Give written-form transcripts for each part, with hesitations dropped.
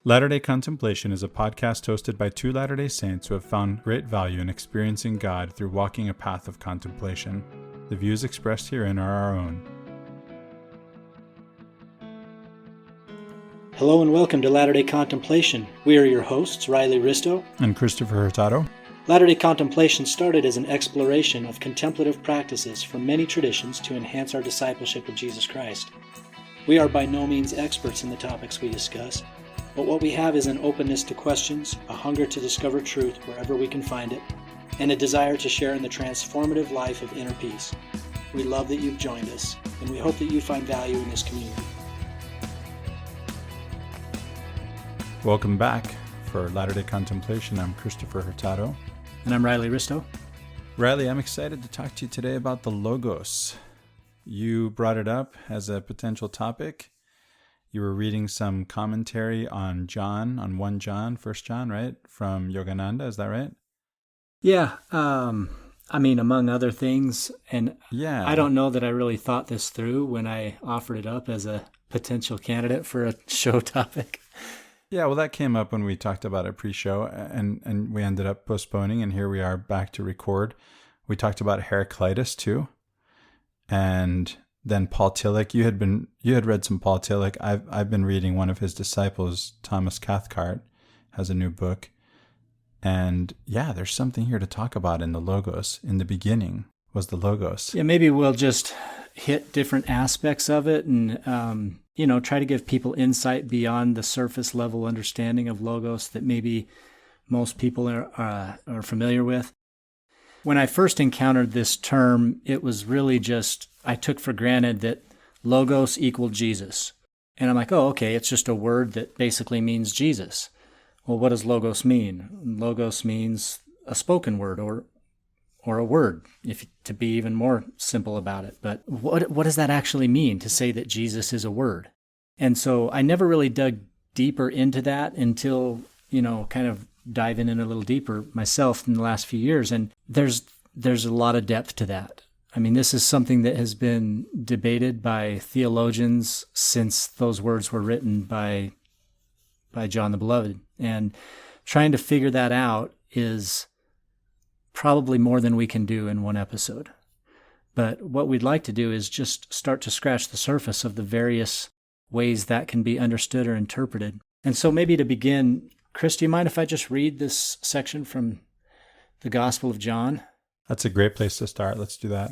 Latter-day Contemplation is a podcast hosted by two Latter-day Saints who have found great value in experiencing God through walking a path of contemplation. The views expressed herein are our own. Hello and welcome to Latter-day Contemplation. We are your hosts, Riley Risto And Christopher Hurtado. Latter-day Contemplation started as an exploration of contemplative practices from many traditions to enhance our discipleship of Jesus Christ. We are by no means experts in the topics we discuss, but what we have is an openness to questions, a hunger to discover truth wherever we can find it, and a desire to share in the transformative life of inner peace. We love that you've joined us, and we hope that you find value in this community. Welcome back for Latter-day Contemplation. I'm Christopher Hurtado. And I'm Riley Risto. Riley, I'm excited to talk to you today about the Logos. You brought it up as a potential topic. You were reading some commentary on 1 John, 1 John, right? From Yogananda, is that right? Yeah, among other things. And yeah, I don't know that I really thought this through when I offered it up as a potential candidate for a show topic. Yeah, well, that came up when we talked about it pre-show, and we ended up postponing, and here we are back to record. We talked about Heraclitus, too, and then Paul Tillich. You had read some Paul Tillich. I've been reading one of his disciples, Thomas Cathcart, has a new book. And yeah, there's something here to talk about in the Logos. In the beginning was the Logos. Yeah, maybe we'll just hit different aspects of it and, try to give people insight beyond the surface level understanding of Logos that maybe most people are familiar with. When I first encountered this term, it was really just, I took for granted that Logos equaled Jesus. And I'm like, oh, okay, it's just a word that basically means Jesus. Well, what does Logos mean? Logos means a spoken word or a word, if to be even more simple about it. But what does that actually mean to say that Jesus is a word? And so I never really dug deeper into that until, kind of diving in a little deeper myself in the last few years. And there's a lot of depth to that. I mean, this is something that has been debated by theologians since those words were written by John the Beloved. And trying to figure that out is probably more than we can do in one episode. But what we'd like to do is just start to scratch the surface of the various ways that can be understood or interpreted. And so maybe to begin, Chris, do you mind if I just read this section from the Gospel of John? That's a great place to start. Let's do that.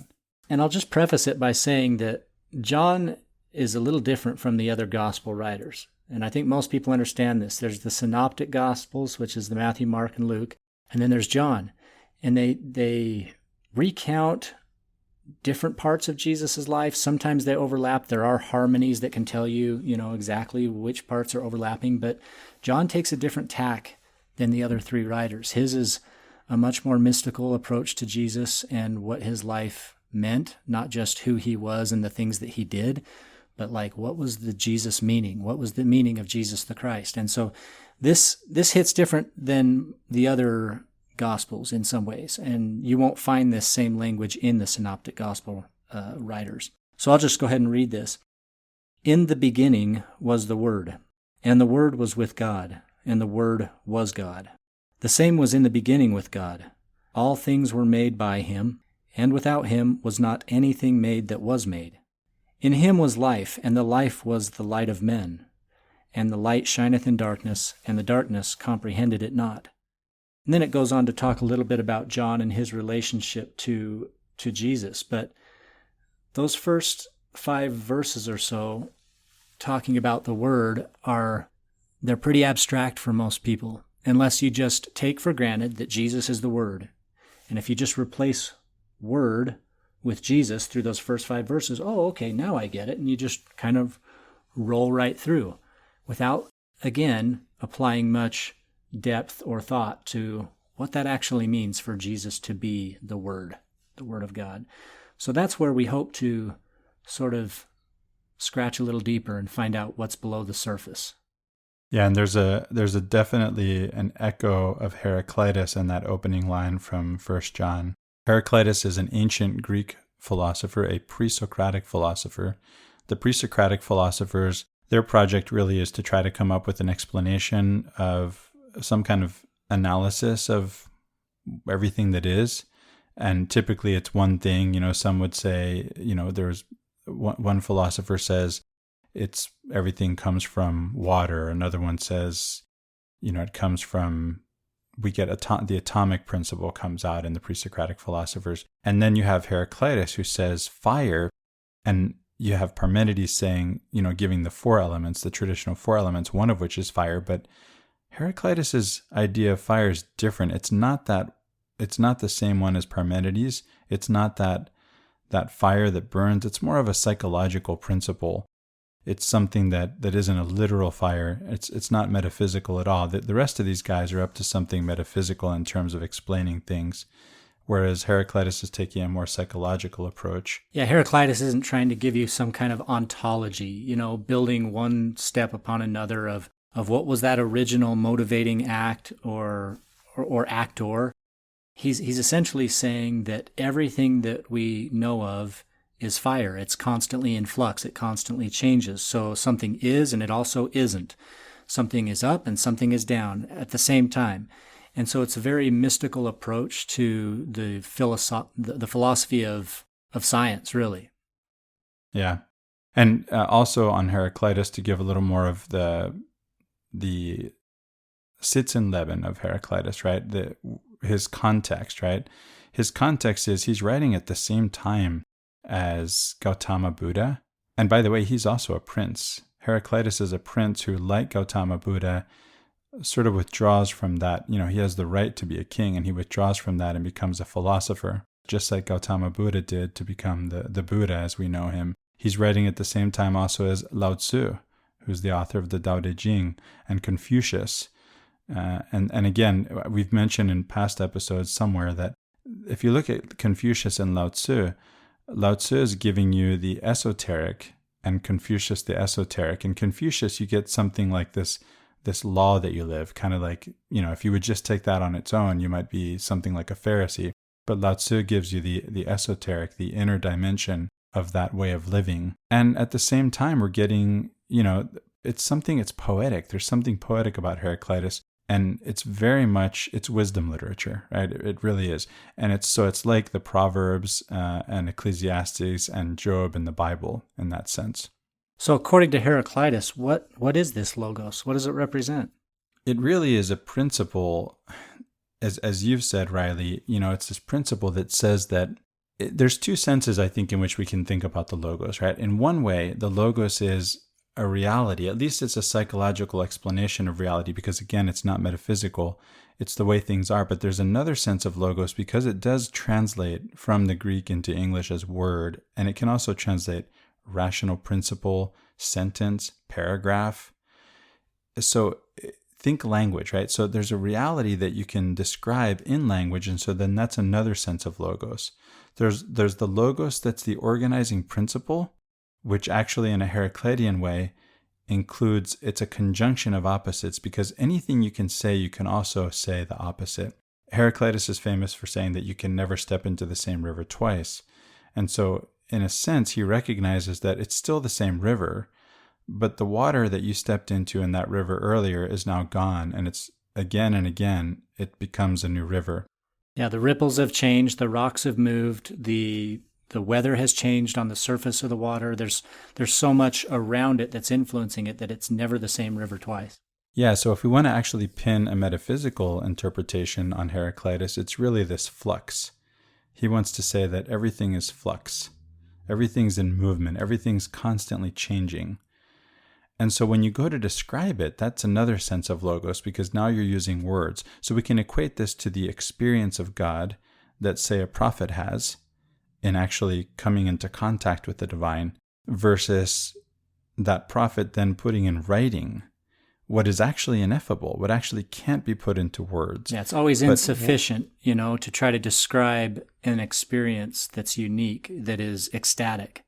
And I'll just preface it by saying that John is a little different from the other gospel writers. And I think most people understand this. There's the synoptic gospels, which is the Matthew, Mark, and Luke. And then there's John. And they recount different parts of Jesus' life. Sometimes they overlap. There are harmonies that can tell you, exactly which parts are overlapping. But John takes a different tack than the other three writers. His is a much more mystical approach to Jesus and what his life meant, not just who he was and the things that he did, but like what was the Jesus meaning? What was the meaning of Jesus the Christ? And so this hits different than the other Gospels in some ways, and you won't find this same language in the synoptic gospel writers. So I'll just go ahead and read this. In the beginning was the Word, and the Word was with God, and the Word was God. The same was in the beginning with God. All things were made by him, and without him was not anything made that was made. In him was life, and the life was the light of men. And the light shineth in darkness, and the darkness comprehended it not. And then it goes on to talk a little bit about John and his relationship to Jesus. But those first 5 verses or so, talking about the Word, they're pretty abstract for most people, unless you just take for granted that Jesus is the Word. And if you just replace Word with Jesus through those first 5 verses, oh, okay, now I get it. And you just kind of roll right through without, again, applying much depth or thought to what that actually means for Jesus to be the Word of God. So that's where we hope to sort of scratch a little deeper and find out what's below the surface. Yeah, and there's a definitely an echo of Heraclitus in that opening line from 1 John. Heraclitus is an ancient Greek philosopher, a Presocratic philosopher. The Presocratic philosophers, Their project really is to try to come up with an explanation of some kind of analysis of everything that is. And typically it's one thing, some would say, there's one philosopher says it's everything comes from water. Another one says, it comes from, we get the atomic principle comes out in the pre-Socratic philosophers. And then you have Heraclitus who says fire, and you have Parmenides saying, giving the four elements, the traditional four elements, one of which is fire. But Heraclitus's idea of fire is different. It's not the same one as Parmenides. It's not that fire that burns. It's more of a psychological principle. It's something that isn't a literal fire. It's not metaphysical at all. The rest of these guys are up to something metaphysical in terms of explaining things, whereas Heraclitus is taking a more psychological approach. Yeah, Heraclitus isn't trying to give you some kind of ontology, building one step upon another of what was that original motivating act or actor. He's essentially saying that everything that we know of is fire. It's constantly in flux. It constantly changes. So something is and it also isn't. Something is up and something is down at the same time. And so it's a very mystical approach to the philosophy of science, really. Yeah. And also on Heraclitus, to give a little more of the Sitz and Leben of Heraclitus, right? His context, right? His context is he's writing at the same time as Gautama Buddha. And by the way, he's also a prince. Heraclitus is a prince who, like Gautama Buddha, sort of withdraws from that. He has the right to be a king, and he withdraws from that and becomes a philosopher, just like Gautama Buddha did to become the Buddha as we know him. He's writing at the same time also as Lao Tzu, who's the author of the Tao Te Ching, and Confucius. And again, we've mentioned in past episodes somewhere that if you look at Confucius and Lao Tzu is giving you the esoteric and Confucius the esoteric. In Confucius, you get something like this law that you live, kind of like, if you would just take that on its own, you might be something like a Pharisee. But Lao Tzu gives you the esoteric, the inner dimension of that way of living. And at the same time, we're getting, it's poetic. There's something poetic about Heraclitus. And it's very much, it's wisdom literature, right? It really is. And it's like the Proverbs and Ecclesiastes and Job and the Bible in that sense. So according to Heraclitus, what is this logos? What does it represent? It really is a principle, as you've said, Riley, it's this principle that says that there's two senses, I think, in which we can think about the logos, right? In one way, the logos is a reality. At least it's a psychological explanation of reality because, again, it's not metaphysical. It's the way things are. But there's another sense of logos because it does translate from the Greek into English as word, and it can also translate rational principle, sentence, paragraph. So think language, right? So there's a reality that you can describe in language, and so then that's another sense of logos. There's the logos that's the organizing principle, which actually in a Heraclitean way includes, it's a conjunction of opposites, because anything you can say, you can also say the opposite. Heraclitus is famous for saying that you can never step into the same river twice. And so in a sense, he recognizes that it's still the same river, but the water that you stepped into in that river earlier is now gone, and it's again and again, it becomes a new river. Yeah, the ripples have changed, the rocks have moved, the weather has changed on the surface of the water. There's so much around it that's influencing it that it's never the same river twice. Yeah, so if we want to actually pin a metaphysical interpretation on Heraclitus, it's really this flux. He wants to say that everything is flux. Everything's in movement. Everything's constantly changing. And so when you go to describe it, that's another sense of logos, because now you're using words. So we can equate this to the experience of God that, say, a prophet has in actually coming into contact with the divine, versus that prophet then putting in writing what is actually ineffable, what actually can't be put into words. Yeah, it's always insufficient, to try to describe an experience that's unique, that is ecstatic.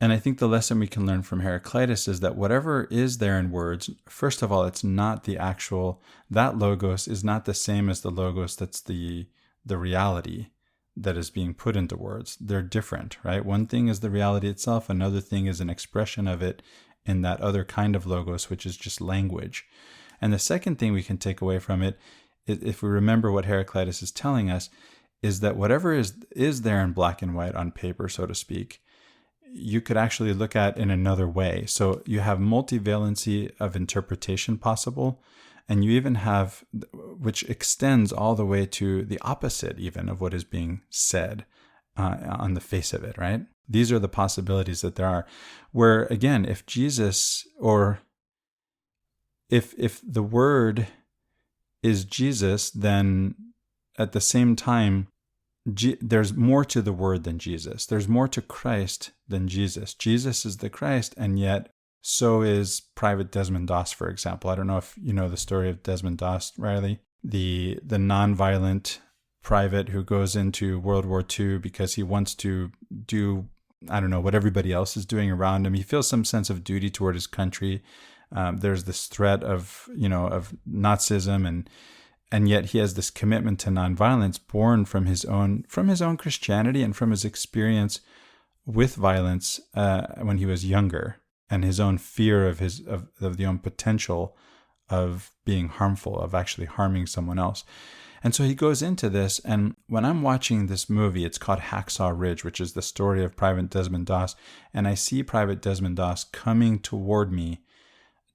And I think the lesson we can learn from Heraclitus is that whatever is there in words, first of all, it's not the actual, that logos is not the same as the logos that's the reality that is being put into words. They're different, right? One thing is the reality itself, another thing is an expression of it, in that other kind of logos, which is just language. And the second thing we can take away from it, if we remember what Heraclitus is telling us, is that whatever is there in black and white on paper, so to speak, you could actually look at in another way. So you have multivalency of interpretation possible, and you even have, which extends all the way to the opposite even of what is being said on the face of it, right? These are the possibilities that there are. Where, again, if Jesus, or if the Word is Jesus, then at the same time, there's more to the Word than Jesus. There's more to Christ than Jesus. Jesus is the Christ, and yet so is Private Desmond Doss, for example. I don't know if you know the story of Desmond Doss, Riley, the nonviolent private who goes into World War II because he wants to do, I don't know, what everybody else is doing around him. He feels some sense of duty toward his country. There's this threat of Nazism, and yet he has this commitment to nonviolence born from his own Christianity and from his experience with violence when he was younger, and his own fear of the own potential of being harmful, of actually harming someone else. And so he goes into this, and when I'm watching this movie, it's called Hacksaw Ridge, which is the story of Private Desmond Doss, and I see Private Desmond Doss coming toward me,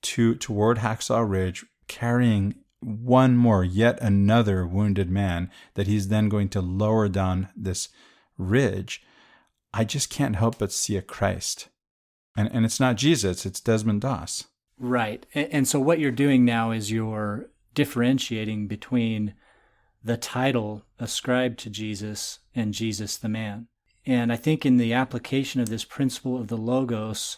toward Hacksaw Ridge, carrying yet another wounded man that he's then going to lower down this ridge. I just can't help but see a Christ. And it's not Jesus, it's Desmond Doss. Right. And so what you're doing now is you're differentiating between the title ascribed to Jesus and Jesus the man. And I think in the application of this principle of the Logos,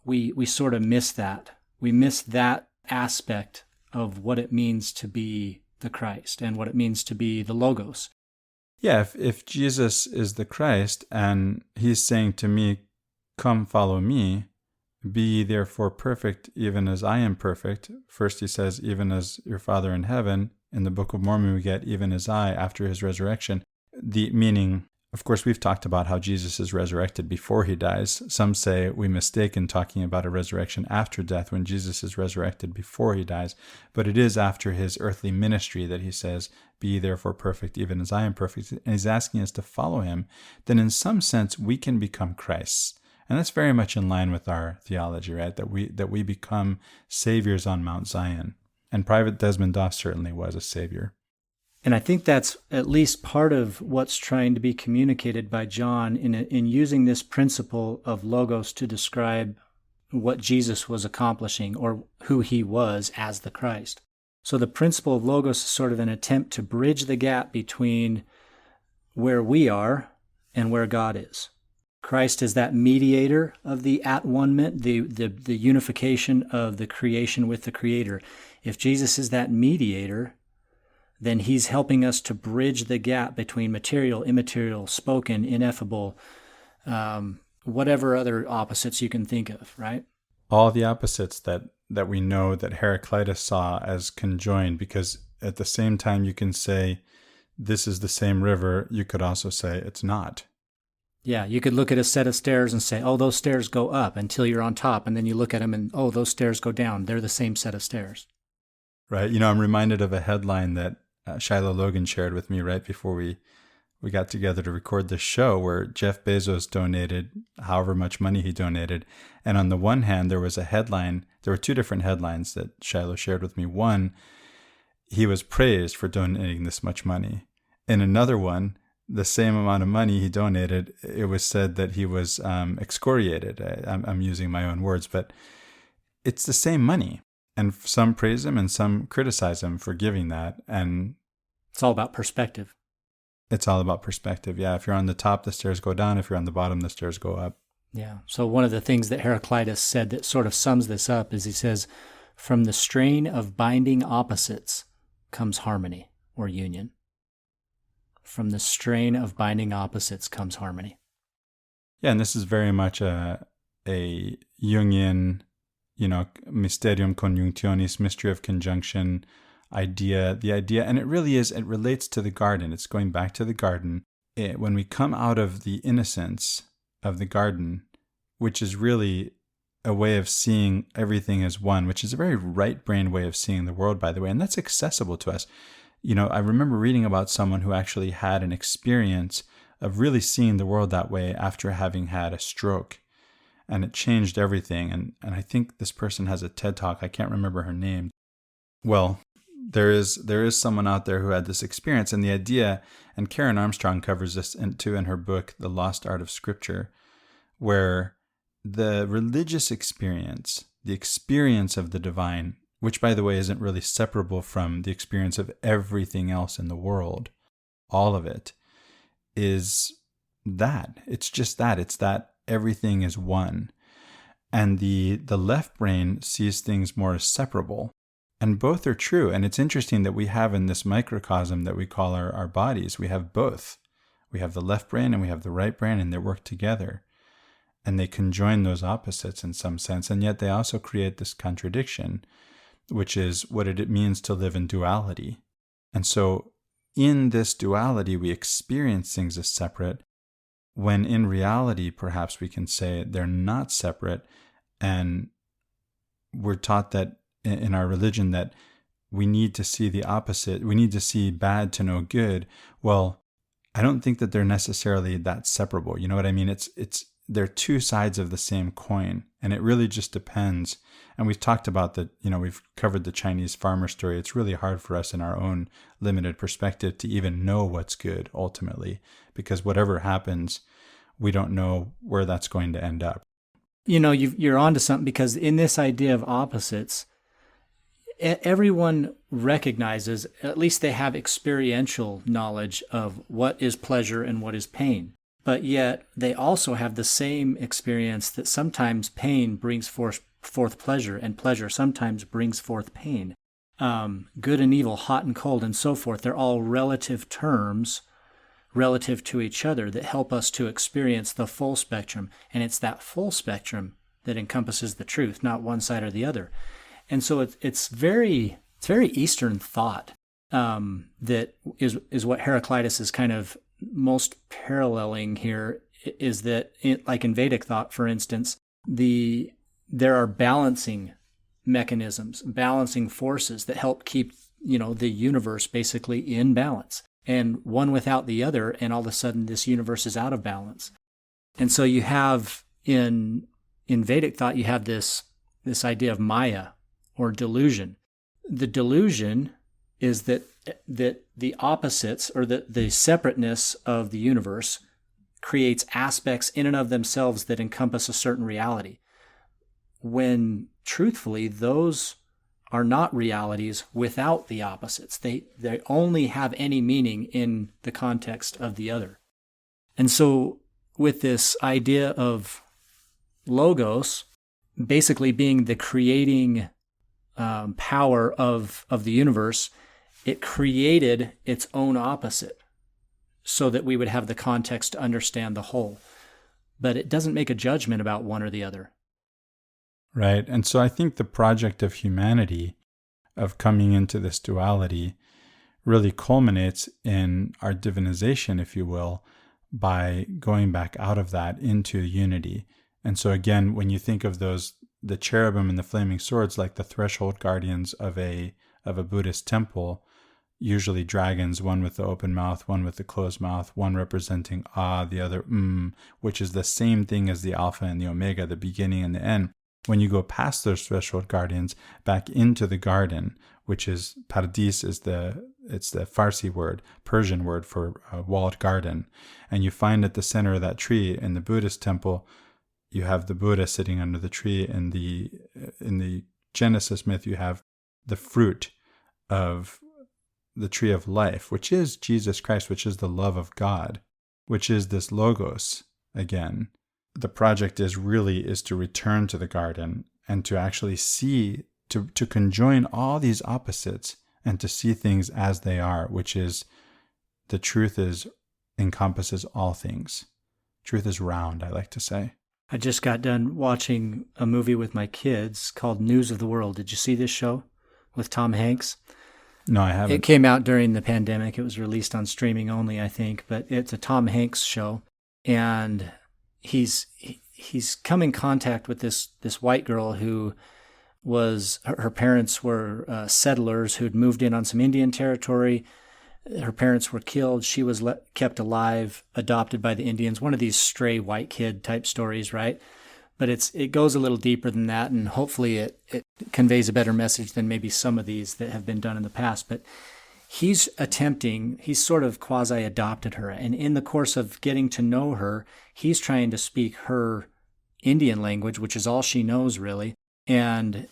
we sort of miss that. We miss that aspect of what it means to be the Christ and what it means to be the Logos. Yeah, if Jesus is the Christ and he's saying to me, come follow me, be ye therefore perfect, even as I am perfect. First he says, even as your Father in heaven. In the Book of Mormon we get, even as I, after his resurrection. The meaning, of course, we've talked about how Jesus is resurrected before he dies. Some say we mistake in talking about a resurrection after death when Jesus is resurrected before he dies. But it is after his earthly ministry that he says, be ye therefore perfect, even as I am perfect. And he's asking us to follow him. Then in some sense, we can become Christ's. And that's very much in line with our theology, right? That we become saviors on Mount Zion. And Private Desmond Doss certainly was a savior. And I think that's at least part of what's trying to be communicated by John in using this principle of Logos to describe what Jesus was accomplishing or who he was as the Christ. So the principle of Logos is sort of an attempt to bridge the gap between where we are and where God is. Christ is that mediator of the at-one-ment, the unification of the creation with the Creator. If Jesus is that mediator, then he's helping us to bridge the gap between material, immaterial, spoken, ineffable, whatever other opposites you can think of, right? All the opposites that we know that Heraclitus saw as conjoined, because at the same time you can say, this is the same river, you could also say it's not. Yeah, you could look at a set of stairs and say, oh, those stairs go up until you're on top. And then you look at them and, oh, those stairs go down. They're the same set of stairs. Right. You know, I'm reminded of a headline that Shiloh Logan shared with me right before we got together to record this show, where Jeff Bezos donated however much money he donated. And on the one hand, there was a headline. There were two different headlines that Shiloh shared with me. One, he was praised for donating this much money. In another one, the same amount of money he donated, it was said that he was excoriated. I'm using my own words, but it's the same money. And some praise him and some criticize him for giving that. And it's all about perspective. It's all about perspective. Yeah. If you're on the top, the stairs go down. If you're on the bottom, the stairs go up. Yeah. So one of the things that Heraclitus said that sort of sums this up is he says, from the strain of binding opposites comes harmony or union. From the strain of binding opposites comes harmony. Yeah, and this is very much a Jungian, mysterium conjunctionis, mystery of conjunction idea. The idea, and it really is, it relates to the garden. It's going back to the garden. When we come out of the innocence of the garden, which is really a way of seeing everything as one, which is a very right-brained way of seeing the world, by the way, and that's accessible to us. I remember reading about someone who actually had an experience of really seeing the world that way after having had a stroke, and it changed everything. And I think this person has a TED Talk. I can't remember her name. Well, there is someone out there who had this experience, and the idea, and Karen Armstrong covers this too in her book, The Lost Art of Scripture, where the religious experience, the experience of the divine, which by the way isn't really separable from the experience of everything else in the world, all of it, is that. It's just that. It's that everything is one. And the left brain sees things more as separable. And both are true. And it's interesting that we have in this microcosm that we call our bodies, we have both. We have the left brain and we have the right brain, and they work together. And they conjoin those opposites in some sense. And yet they also create this contradiction, which is what it means to live in duality. And so in this duality, we experience things as separate, when in reality, perhaps we can say they're not separate. And we're taught that in our religion that we need to see the opposite. We need to see bad to know good. Well, I don't think that they're necessarily that separable. You know what I mean? They're two sides of the same coin, and it really just depends. And we've talked about that, we've covered the Chinese farmer story. It's really hard for us in our own limited perspective to even know what's good ultimately, because whatever happens, we don't know where that's going to end up. You're onto something, because in this idea of opposites, everyone recognizes, at least they have experiential knowledge of what is pleasure and what is pain. But yet they also have the same experience that sometimes pain brings forth pleasure, and pleasure sometimes brings forth pain. Good and evil, hot and cold, and so forth. They're all relative terms relative to each other that help us to experience the full spectrum. And it's that full spectrum that encompasses the truth, not one side or the other. And so it's very Eastern thought that is what Heraclitus is kind of most paralleling here, is that like in Vedic thought, for instance, there are balancing mechanisms, balancing forces that help keep, the universe basically in balance, and one without the other, and all of a sudden this universe is out of balance. And so you have in Vedic thought, you have this idea of Maya, or delusion. The delusion is that the opposites, or the separateness of the universe, creates aspects in and of themselves that encompass a certain reality, when truthfully those are not realities without the opposites. They only have any meaning in the context of the other. And so with this idea of logos basically being the creating power of the universe, it created its own opposite so that we would have the context to understand the whole. But it doesn't make a judgment about one or the other. Right. And so I think the project of humanity, of coming into this duality, really culminates in our divinization, if you will, by going back out of that into unity. And so again, when you think of the cherubim and the flaming swords, like the threshold guardians of a Buddhist temple, usually dragons, one with the open mouth, one with the closed mouth, one representing the other which is the same thing as the Alpha and the Omega, the beginning and the end. When you go past those threshold guardians back into the garden, which is paradis, it's the Farsi word, Persian word for walled garden, and you find at the center of that tree in the Buddhist temple, you have the Buddha sitting under the tree. In the Genesis myth, you have the fruit of the tree of life, which is Jesus Christ, which is the love of God, which is this logos again. The project is to return to the garden and to actually see, to conjoin all these opposites and to see things as they are, which is the truth encompasses all things. Truth is round, I like to say. I just got done watching a movie with my kids called News of the World. Did you see this show with Tom Hanks? No, I haven't. It came out during the pandemic. It was released on streaming only, I think, but it's a Tom Hanks show. And he's come in contact with this white girl who was, her parents were settlers who'd moved in on some Indian territory. Her parents were killed. She was kept alive, adopted by the Indians. One of these stray white kid type stories, right? But it goes a little deeper than that, and hopefully it conveys a better message than maybe some of these that have been done in the past. But he's sort of quasi-adopted her, and in the course of getting to know her, he's trying to speak her Indian language, which is all she knows really, and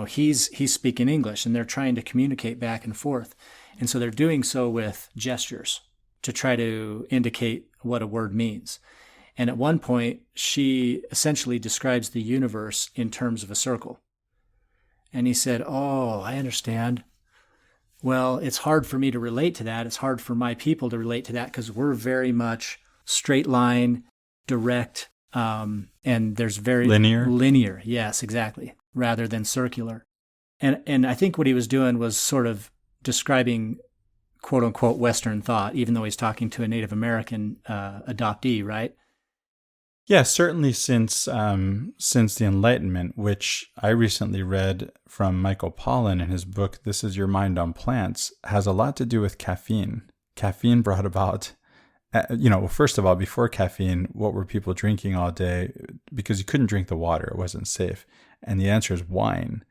he's speaking English, and they're trying to communicate back and forth. And so they're doing so with gestures to try to indicate what a word means. And at one point, she essentially describes the universe in terms of a circle. And he said, "Oh, I understand. Well, it's hard for me to relate to that. It's hard for my people to relate to that because we're very much straight line, direct, and there's very linear. Yes, exactly, rather than circular." And I think what he was doing was sort of describing quote unquote Western thought, even though he's talking to a Native American adoptee, right? Yeah, certainly since the Enlightenment, which I recently read from Michael Pollan in his book, This Is Your Mind on Plants, has a lot to do with caffeine. Caffeine brought about, first of all, before caffeine, what were people drinking all day? Because you couldn't drink the water, it wasn't safe. And the answer is wine.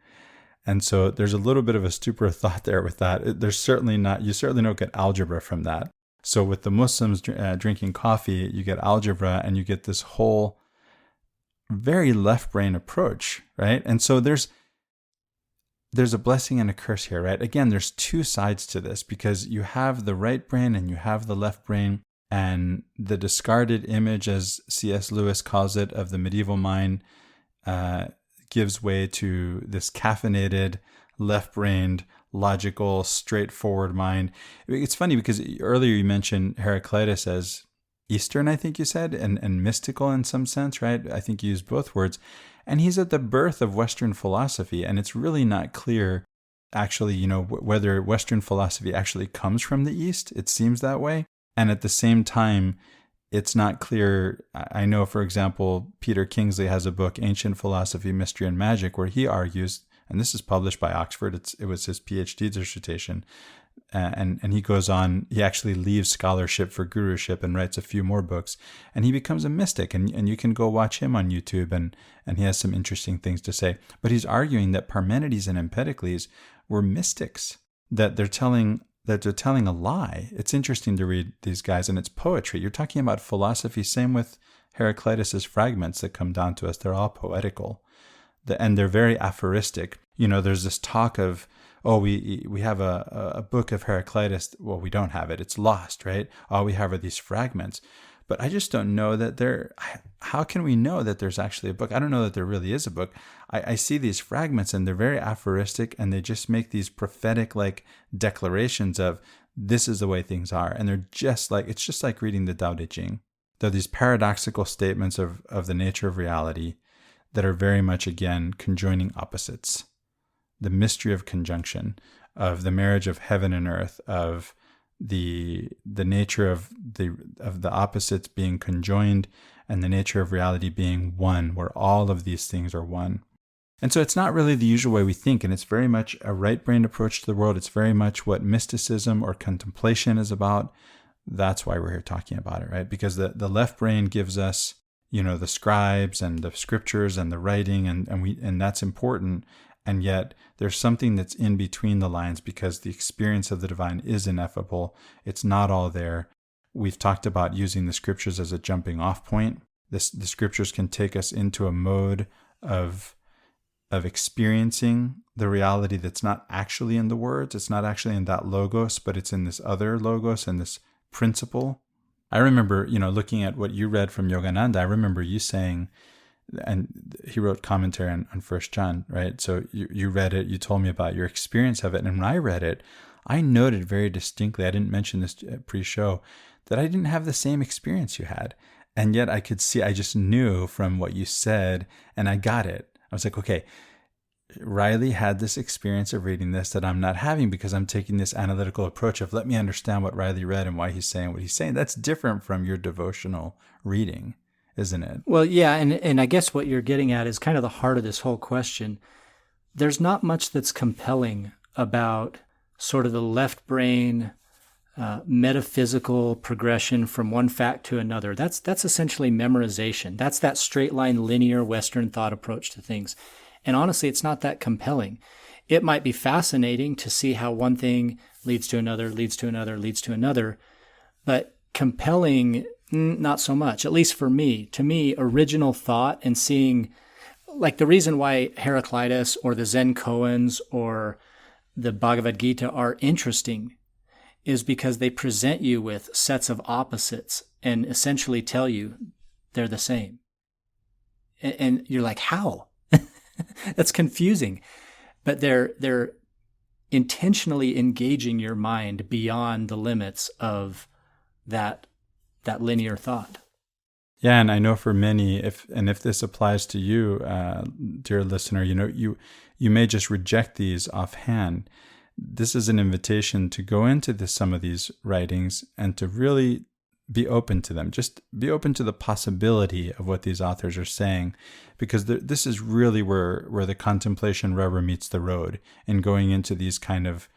And so there's a little bit of a stupor thought there with that. You certainly don't get algebra from that. So with the Muslims drinking coffee, you get algebra and you get this whole very left brain approach, right? And so there's a blessing and a curse here, right? Again, there's two sides to this because you have the right brain and you have the left brain, and the discarded image, as C.S. Lewis calls it, of the medieval mind gives way to this caffeinated, left-brained, logical, straightforward mind. It's funny because earlier you mentioned Heraclitus as Eastern, I think you said, and mystical in some sense, right? I think you used both words. And he's at the birth of Western philosophy, and it's really not clear, actually, whether Western philosophy actually comes from the East. It seems that way. And at the same time, it's not clear. I know, for example, Peter Kingsley has a book, Ancient Philosophy, Mystery and Magic, where he argues, and this is published by Oxford, it was his PhD dissertation, and he goes on, he actually leaves scholarship for guruship and writes a few more books, and he becomes a mystic, and you can go watch him on YouTube, and he has some interesting things to say. But he's arguing that Parmenides and Empedocles were mystics, that they're telling a lie. It's interesting to read these guys, and it's poetry. You're talking about philosophy, same with Heraclitus's fragments that come down to us. They're all poetical, and they're very aphoristic. There's this talk of, we have a book of Heraclitus. Well, we don't have it. It's lost, right? All we have are these fragments. But I just don't know that how can we know that there's actually a book? I don't know that there really is a book. I see these fragments and they're very aphoristic, and they just make these prophetic declarations of this is the way things are. And they're it's just like reading the Tao Te Ching. They're these paradoxical statements of the nature of reality that are very much, again, conjoining opposites. The mystery of conjunction, of the marriage of heaven and earth, of the nature of the opposites being conjoined, and the nature of reality being one, where all of these things are one. And so it's not really the usual way we think, and it's very much a right-brained approach to the world. It's very much what mysticism or contemplation is about. That's why we're here talking about it, right? Because the left brain gives us, the scribes and the scriptures and the writing, and that's important. And yet there's something that's in between the lines, because the experience of the divine is ineffable. It's not all there. We've talked about using the scriptures as a jumping off point. The scriptures can take us into a mode of experiencing the reality that's not actually in the words. It's not actually in that logos, but it's in this other logos and this principle. I remember, looking at what you read from Yogananda, I remember you saying, and he wrote commentary on 1 John, right? So you read it, you told me about your experience of it. And when I read it, I noted very distinctly, I didn't mention this pre-show, that I didn't have the same experience you had. And yet I could see, I just knew from what you said, and I got it. I was like, okay, Riley had this experience of reading this that I'm not having, because I'm taking this analytical approach of let me understand what Riley read and why he's saying what he's saying. That's different from your devotional reading. isn't it? Well, yeah, and I guess what you're getting at is kind of the heart of this whole question. There's not much that's compelling about sort of the left brain metaphysical progression from one fact to another. That's essentially memorization. That's that straight line, linear Western thought approach to things. And honestly, it's not that compelling. It might be fascinating to see how one thing leads to another, leads to another, leads to another, but compelling, not so much, at least for me. To me, original thought and seeing, like the reason why Heraclitus or the Zen koans or the Bhagavad Gita are interesting is because they present you with sets of opposites and essentially tell you they're the same. And you're like, how? That's confusing. But they're intentionally engaging your mind beyond the limits of that linear thought. Yeah, and I know for many, if this applies to you, dear listener, you may just reject these offhand. This is an invitation to go into some of these writings and to really be open to them. Just be open to the possibility of what these authors are saying, because this is really where the contemplation rubber meets the road, and going into these kind of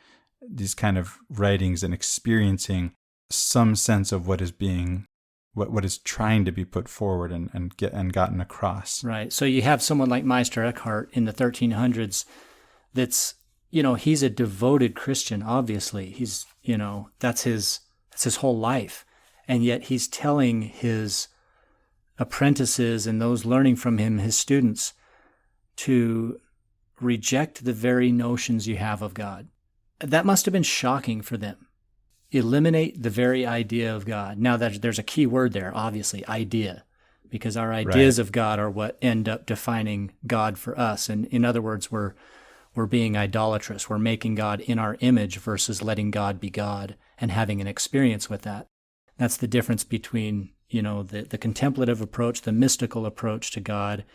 writings and experiencing some sense of what is being, what is trying to be put forward and gotten across. Right. So you have someone like Meister Eckhart in the 1300s that's, he's a devoted Christian, obviously. He's, that's his whole life. And yet he's telling his apprentices and those learning from him, his students, to reject the very notions you have of God. That must have been shocking for them. Eliminate the very idea of God. Now, there's a key word there, obviously, idea, because our ideas of God are what end up defining God for us. And in other words, we're being idolatrous. We're making God in our image versus letting God be God and having an experience with that. That's the difference between, the contemplative approach, the mystical approach to God,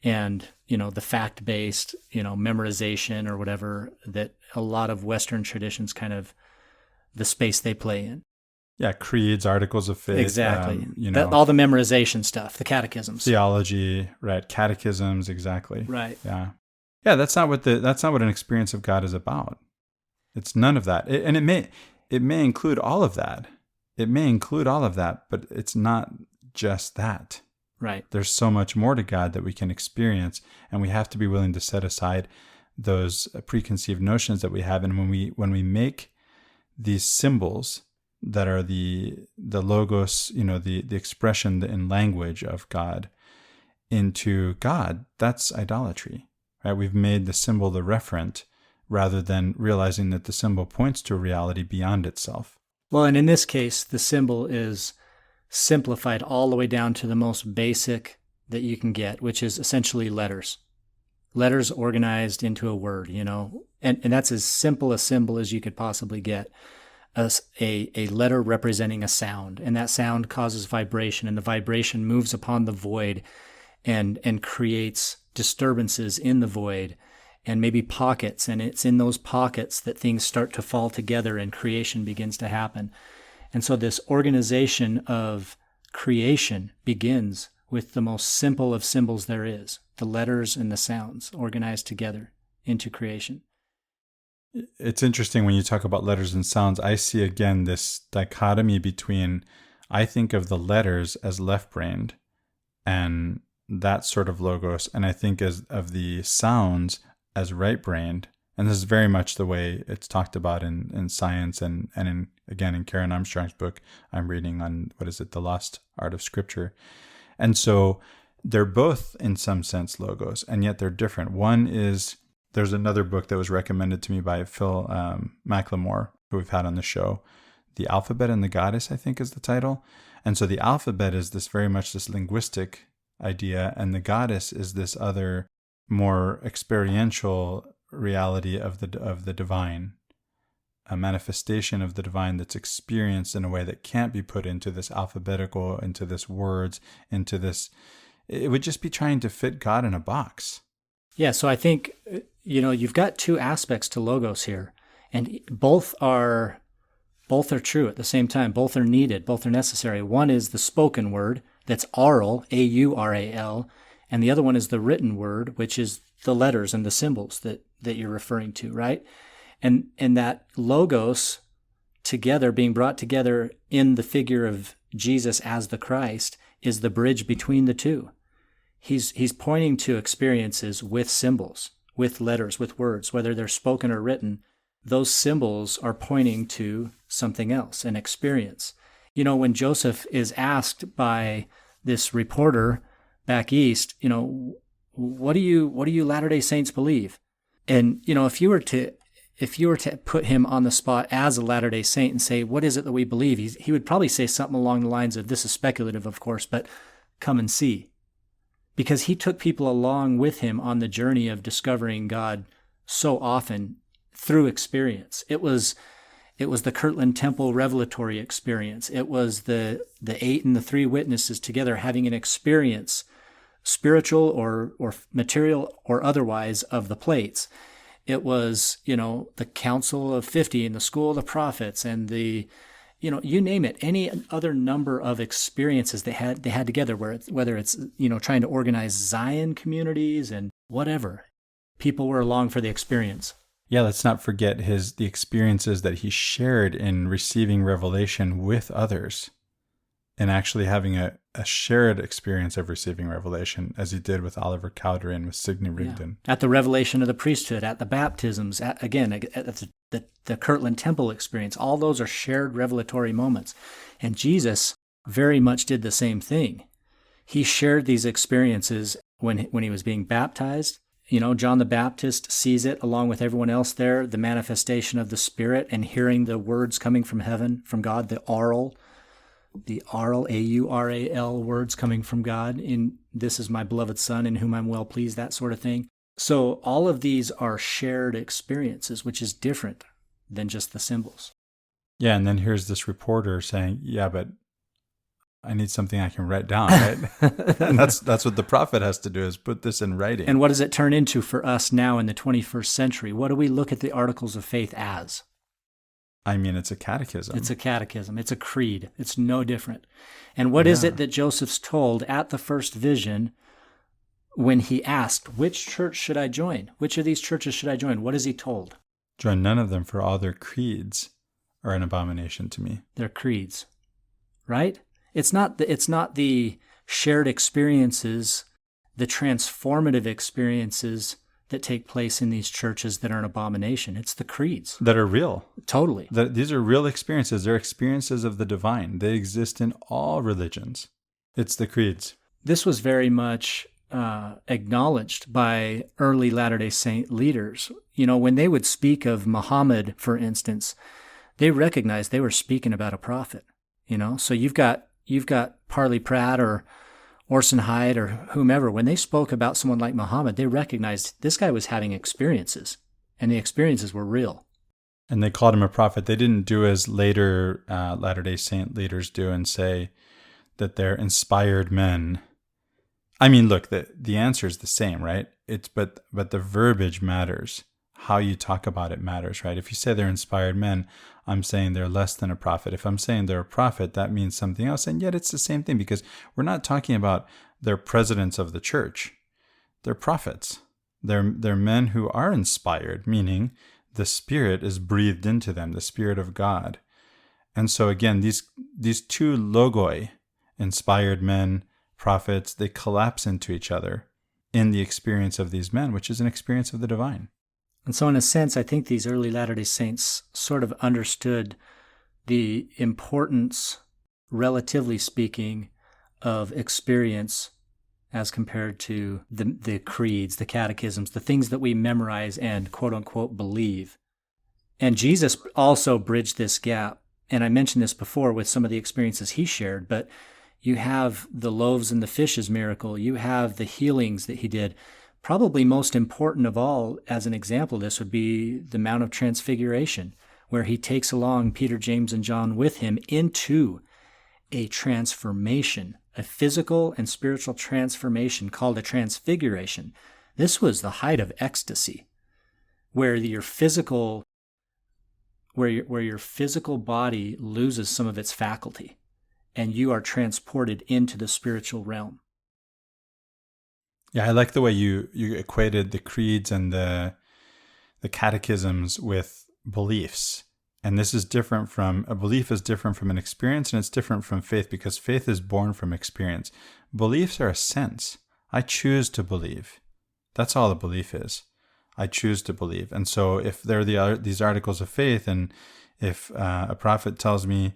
and, the fact-based, memorization or whatever that a lot of Western traditions kind of, the space they play in. Yeah, creeds, articles of faith. Exactly. All the memorization stuff, the catechisms. Theology, right, catechisms, exactly. Right. Yeah. Yeah, that's not what an experience of God is about. It's none of that. And it may include all of that. It may include all of that, but it's not just that. Right. There's so much more to God that we can experience, and we have to be willing to set aside those preconceived notions that we have. And when we make these symbols that are the logos, the expression in language of God into God, that's idolatry, right? We've made the symbol the referent rather than realizing that the symbol points to a reality beyond itself. Well, and in this case, the symbol is simplified all the way down to the most basic that you can get, which is essentially letters. Letters organized into a word, and that's as simple a symbol as you could possibly get. A letter representing a sound, and that sound causes vibration, and the vibration moves upon the void and creates disturbances in the void and maybe pockets, and it's in those pockets that things start to fall together and creation begins to happen. And so this organization of creation begins with the most simple of symbols there is, the letters and the sounds organized together into creation. It's interesting when you talk about letters and sounds. I see again this dichotomy between, I think of the letters as left-brained and that sort of logos, and I think of the sounds as right-brained. And this is very much the way it's talked about in science and in Karen Armstrong's book I'm reading on, The Lost Art of Scripture. And so they're both in some sense logos, and yet they're different. One is, there's another book that was recommended to me by Phil McLemore, who we've had on the show. The Alphabet and the Goddess, I think, is the title. And so the alphabet is very much this linguistic idea, and the goddess is this other, more experiential reality of the divine, a manifestation of the divine that's experienced in a way that can't be put into this alphabetical, into this words, into this. It would just be trying to fit God in a box. Yeah, so I think, you've got two aspects to logos here, and both are true at the same time. Both are needed, both are necessary. One is the spoken word, that's aural, A-U-R-A-L, and the other one is the written word, which is the letters and the symbols that you're referring to, right? And that logos together, being brought together in the figure of Jesus as the Christ, is the bridge between the two. He's pointing to experiences with symbols, with letters, with words, whether they're spoken or written. Those symbols are pointing to something else, an experience. You know, when Joseph is asked by this reporter back east, you know, what do you Latter-day Saints believe? And, you know, if you were to put him on the spot as a Latter-day Saint and say, what is it that we believe? He would probably say something along the lines of, this is speculative, of course, but come and see. Because he took people along with him on the journey of discovering God so often through experience. It was the Kirtland Temple revelatory experience. It was the 8 and the 3 witnesses together having an experience, spiritual or material or otherwise, of the plates. It was, you know, the Council of 50 and the School of the Prophets and the, you know, you name it, any other number of experiences they had together, whether it's, you know, trying to organize Zion communities and whatever. People were along for the experience. Yeah, let's not forget the experiences that he shared in receiving revelation with others and actually having a shared experience of receiving revelation, as he did with Oliver Cowdery and with Signe Rigdon. Yeah. At the revelation of the priesthood, at the baptisms, at the Kirtland Temple experience, all those are shared revelatory moments. And Jesus very much did the same thing. He shared these experiences when he was being baptized. You know, John the Baptist sees it along with everyone else there, the manifestation of the Spirit and hearing the words coming from heaven, from God, the aural, A-U-R-A-L words coming from God, in this is my beloved Son in whom I'm well pleased, that sort of thing. So all of these are shared experiences, which is different than just the symbols. Yeah, and then here's this reporter saying, yeah, but I need something I can write down, right? And that's what the prophet has to do, is put this in writing. And what does it turn into for us now in the 21st century? What do we look at the Articles of Faith as? I mean, it's a catechism. It's a catechism. It's a creed. It's no different. And what is it that Joseph's told at the first vision when he asked, which church should I join? Which of these churches should I join? What is he told? Join none of them, for all their creeds are an abomination to me. Their creeds, right? It's not the shared experiences, the transformative experiences that take place in these churches that are an abomination. It's the creeds. That are real. Totally. These are real experiences. They're experiences of the divine. They exist in all religions. It's the creeds. This was very much acknowledged by early Latter-day Saint leaders. You know, when they would speak of Muhammad, for instance, they recognized they were speaking about a prophet. You know, so you've got Parley Pratt or Orson Hyde or whomever. When they spoke about someone like Muhammad, they recognized this guy was having experiences, and the experiences were real. And they called him a prophet. They didn't do as later Latter-day Saint leaders do and say that they're inspired men. I mean, look, the answer is the same, right? But the verbiage matters. How you talk about it matters, right? If you say they're inspired men, I'm saying they're less than a prophet. If I'm saying they're a prophet, that means something else. And yet it's the same thing, because we're not talking about they're presidents of the church. They're prophets. They're men who are inspired, meaning the Spirit is breathed into them, the Spirit of God. And so again, these two logoi, inspired men, prophets, they collapse into each other in the experience of these men, which is an experience of the divine. And so in a sense, I think these early Latter-day Saints sort of understood the importance, relatively speaking, of experience as compared to the creeds, the catechisms, the things that we memorize and quote-unquote believe. And Jesus also bridged this gap. And I mentioned this before with some of the experiences he shared, but you have the loaves and the fishes miracle. You have the healings that he did. Probably most important of all, as an example of this, would be the Mount of Transfiguration, where he takes along Peter, James, and John with him into a transformation, a physical and spiritual transformation called a transfiguration. This was the height of ecstasy, where your physical body loses some of its faculty, and you are transported into the spiritual realm. Yeah, I like the way you equated the creeds and the catechisms with beliefs. And this is different from, a belief is different from an experience, and it's different from faith, because faith is born from experience. Beliefs are a sense. I choose to believe. That's all a belief is. I choose to believe. And so if there are these articles of faith, and if a prophet tells me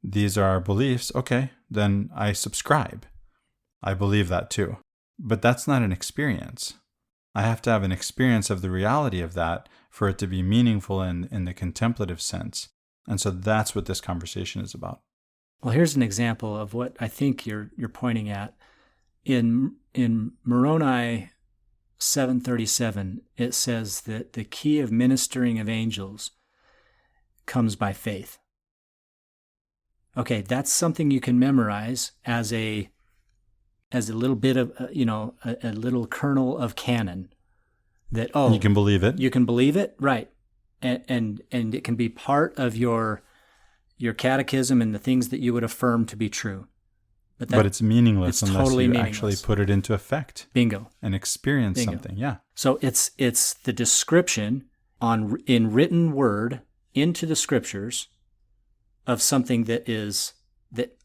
these are our beliefs, okay, then I subscribe. I believe that too. But that's not an experience. I have to have an experience of the reality of that for it to be meaningful in the contemplative sense. And so that's what this conversation is about. Well, here's an example of what I think you're pointing at. In Moroni 7:37, it says that the key of ministering of angels comes by faith. Okay, that's something you can memorize as a little bit of, a little kernel of canon. That, you can believe it. You can believe it, right. And it can be part of your catechism and the things that you would affirm to be true. But it's meaningless unless you actually put it into effect. Bingo. And experience something, yeah. So it's the description in written word into the scriptures of something that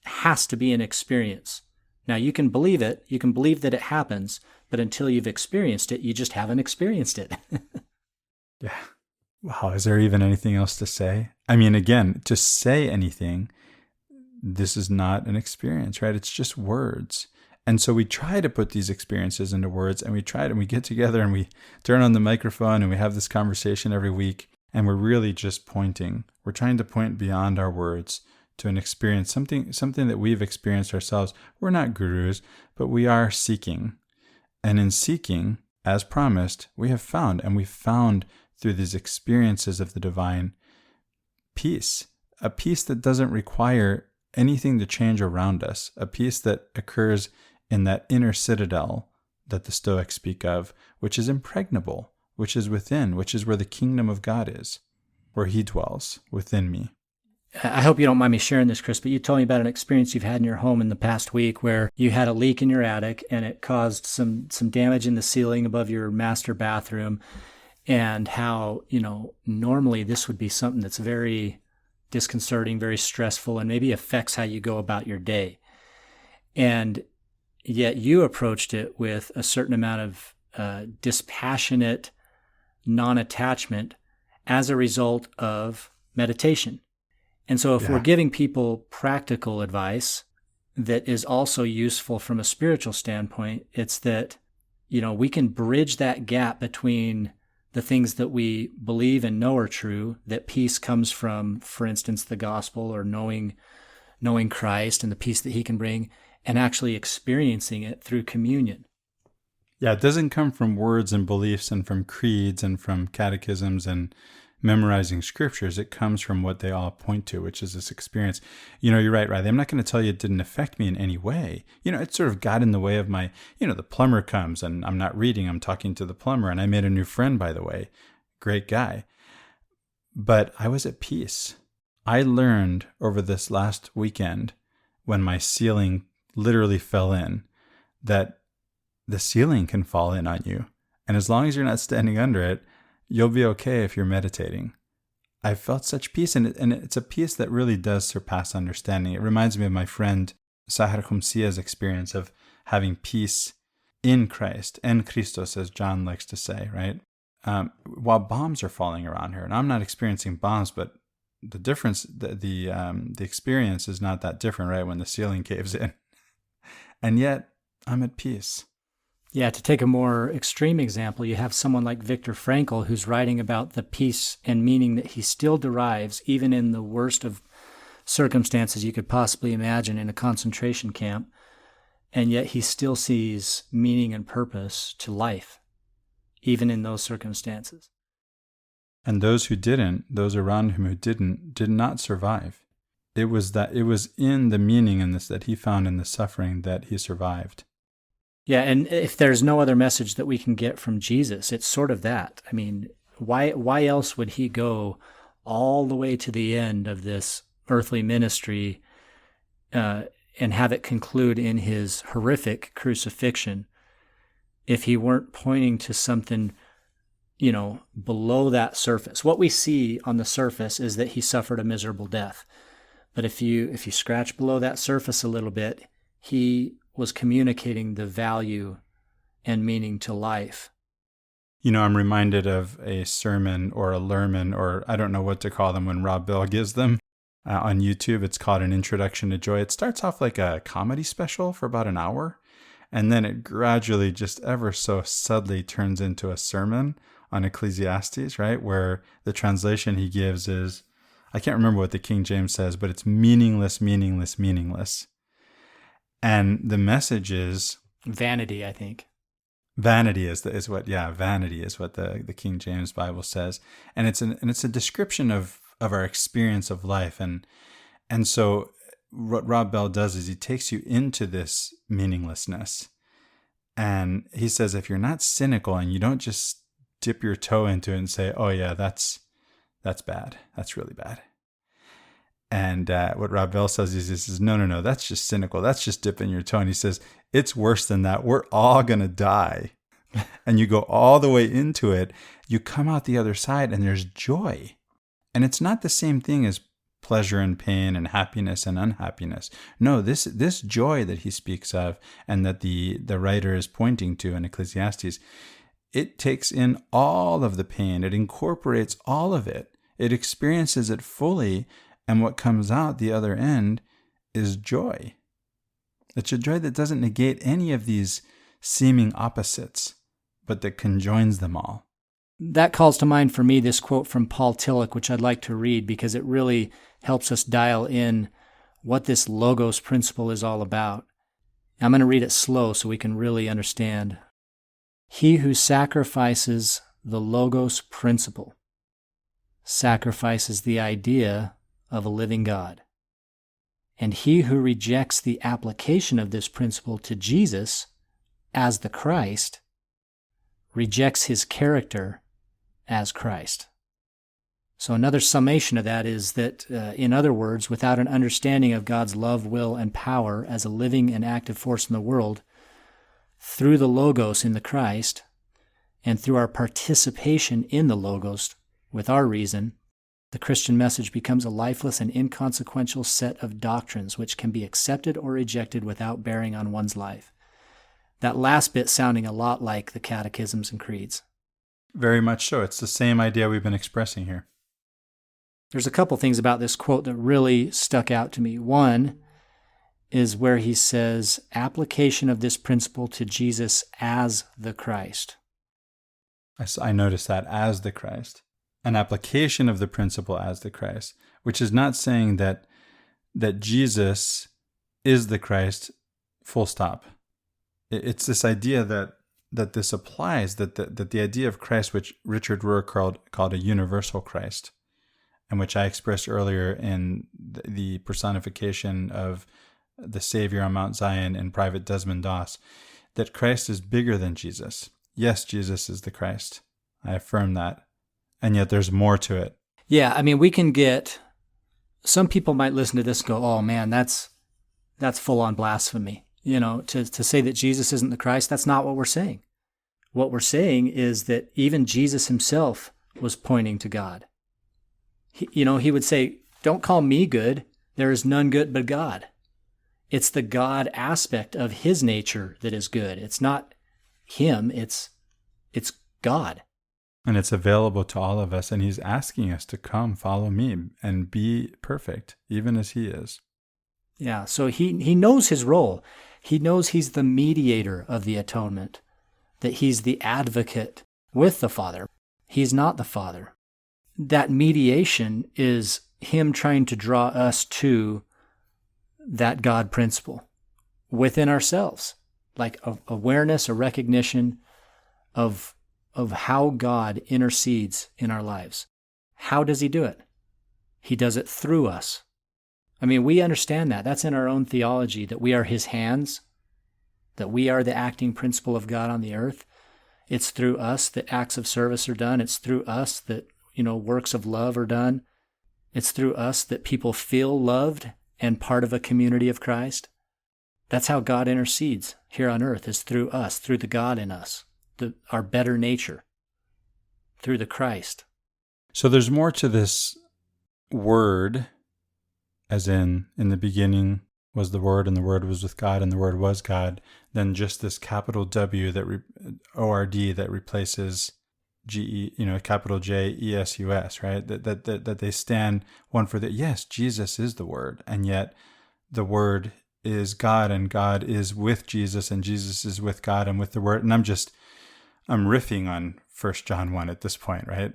has to be an experience. Now, you can believe it, you can believe that it happens, but until you've experienced it, you just haven't experienced it. Yeah. Wow, is there even anything else to say? I mean, again, to say anything, this is not an experience, right? It's just words. And so we try to put these experiences into words, and we get together and we turn on the microphone and we have this conversation every week, and we're really just pointing. We're trying to point beyond our words to an experience, something that we've experienced ourselves. We're not gurus, but we are seeking. And in seeking, as promised, we have found, and we've found through these experiences of the divine, peace. A peace that doesn't require anything to change around us. A peace that occurs in that inner citadel that the Stoics speak of, which is impregnable, which is within, which is where the kingdom of God is, where he dwells within me. I hope you don't mind me sharing this, Chris, but you told me about an experience you've had in your home in the past week where you had a leak in your attic and it caused some damage in the ceiling above your master bathroom, and how, normally this would be something that's very disconcerting, very stressful, and maybe affects how you go about your day. And yet you approached it with a certain amount of dispassionate non-attachment as a result of meditation. And so if we're giving people practical advice that is also useful from a spiritual standpoint, it's that, we can bridge that gap between the things that we believe and know are true, that peace comes from, for instance, the gospel, or knowing Christ and the peace that he can bring, and actually experiencing it through communion. Yeah, it doesn't come from words and beliefs and from creeds and from catechisms and memorizing scriptures. It comes from what they all point to, which is this experience. You're right, Riley. I'm not going to tell you it didn't affect me in any way. It sort of got in the way of my, the plumber comes and I'm not reading, I'm talking to the plumber, and I made a new friend, by the way. Great guy. But I was at peace. I learned over this last weekend, when my ceiling literally fell in, that the ceiling can fall in on you. And as long as you're not standing under it, you'll be okay if you're meditating. I felt such peace, and it's a peace that really does surpass understanding. It reminds me of my friend Sahar Khumsia's experience of having peace in Christ, en Christos, as John likes to say, right? While bombs are falling around here, and I'm not experiencing bombs, but the difference, the experience is not that different, right? When the ceiling caves in, and yet I'm at peace. Yeah, to take a more extreme example, you have someone like Viktor Frankl, who's writing about the peace and meaning that he still derives, even in the worst of circumstances you could possibly imagine in a concentration camp, and yet he still sees meaning and purpose to life, even in those circumstances. And those around him who did not survive. It was in the meaning in this that he found in the suffering that he survived. Yeah, and if there's no other message that we can get from Jesus, it's sort of that. I mean, why else would he go all the way to the end of this earthly ministry and have it conclude in his horrific crucifixion if he weren't pointing to something, below that surface. What we see on the surface is that he suffered a miserable death. But if you scratch below that surface a little bit, he was communicating the value and meaning to life. I'm reminded of a sermon or a lermon, or I don't know what to call them when Rob Bell gives them on YouTube. It's called An Introduction to Joy. It starts off like a comedy special for about an hour, and then it gradually, just ever so subtly, turns into a sermon on Ecclesiastes, right? Where the translation he gives is, I can't remember what the King James says, but it's meaningless, meaningless, meaningless. And the message is vanity, I think. Vanity is what the King James Bible says. And it's a description of our experience of life. And so what Rob Bell does is he takes you into this meaninglessness. And he says, if you're not cynical and you don't just dip your toe into it and say, oh yeah, that's bad. That's really bad. And what Rob Bell says is, he says, no, that's just cynical. That's just dipping your toe. And he says, it's worse than that. We're all going to die. And you go all the way into it. You come out the other side and there's joy. And it's not the same thing as pleasure and pain and happiness and unhappiness. No, this joy that he speaks of and that the writer is pointing to in Ecclesiastes, it takes in all of the pain. It incorporates all of it. It experiences it fully. And what comes out the other end is joy. It's a joy that doesn't negate any of these seeming opposites, but that conjoins them all. That calls to mind for me this quote from Paul Tillich, which I'd like to read because it really helps us dial in what this logos principle is all about. I'm going to read it slow so we can really understand. He who sacrifices the logos principle sacrifices the idea of a living God. And he who rejects the application of this principle to Jesus as the Christ rejects his character as Christ. So another summation of that is that, in other words, without an understanding of God's love, will, and power as a living and active force in the world, through the Logos in the Christ, and through our participation in the Logos with our reason, the Christian message becomes a lifeless and inconsequential set of doctrines which can be accepted or rejected without bearing on one's life. That last bit sounding a lot like the catechisms and creeds. Very much so. It's the same idea we've been expressing here. There's a couple things about this quote that really stuck out to me. One is where he says, application of this principle to Jesus as the Christ. I noticed that, as the Christ. An application of the principle as the Christ, which is not saying that Jesus is the Christ, full stop. It's this idea that this applies, that the idea of Christ, which Richard Rohr called a universal Christ, and which I expressed earlier in the personification of the Savior on Mount Zion in Private Desmond Doss, that Christ is bigger than Jesus. Yes, Jesus is the Christ. I affirm that. And yet there's more to it. Yeah, I mean, we can get, some people might listen to this and go, oh man, that's full-on blasphemy. To say that Jesus isn't the Christ, that's not what we're saying. What we're saying is that even Jesus himself was pointing to God. He would say, don't call me good. There is none good but God. It's the God aspect of his nature that is good. It's not him, it's God. And it's available to all of us, and he's asking us to come, follow me, and be perfect, even as he is. Yeah, so he knows his role. He knows he's the mediator of the atonement, that he's the advocate with the Father. He's not the Father. That mediation is him trying to draw us to that God principle within ourselves, like awareness, a recognition of how God intercedes in our lives. How does he do it? He does it through us. I mean, we understand that. That's in our own theology, that we are his hands, that we are the acting principle of God on the earth. It's through us that acts of service are done. It's through us that, works of love are done. It's through us that people feel loved and part of a community of Christ. That's how God intercedes here on earth, is through us, through the God in us, our better nature, through the Christ. So there's more to this word, as in the beginning was the Word, and the Word was with God, and the Word was God, than just this capital W O-R-D that replaces G-E, capital J-E-S-U-S, right? That they stand one for the, yes, Jesus is the Word, and yet the Word is God, and God is with Jesus, and Jesus is with God and with the Word. And I'm riffing on 1 John 1 at this point, right?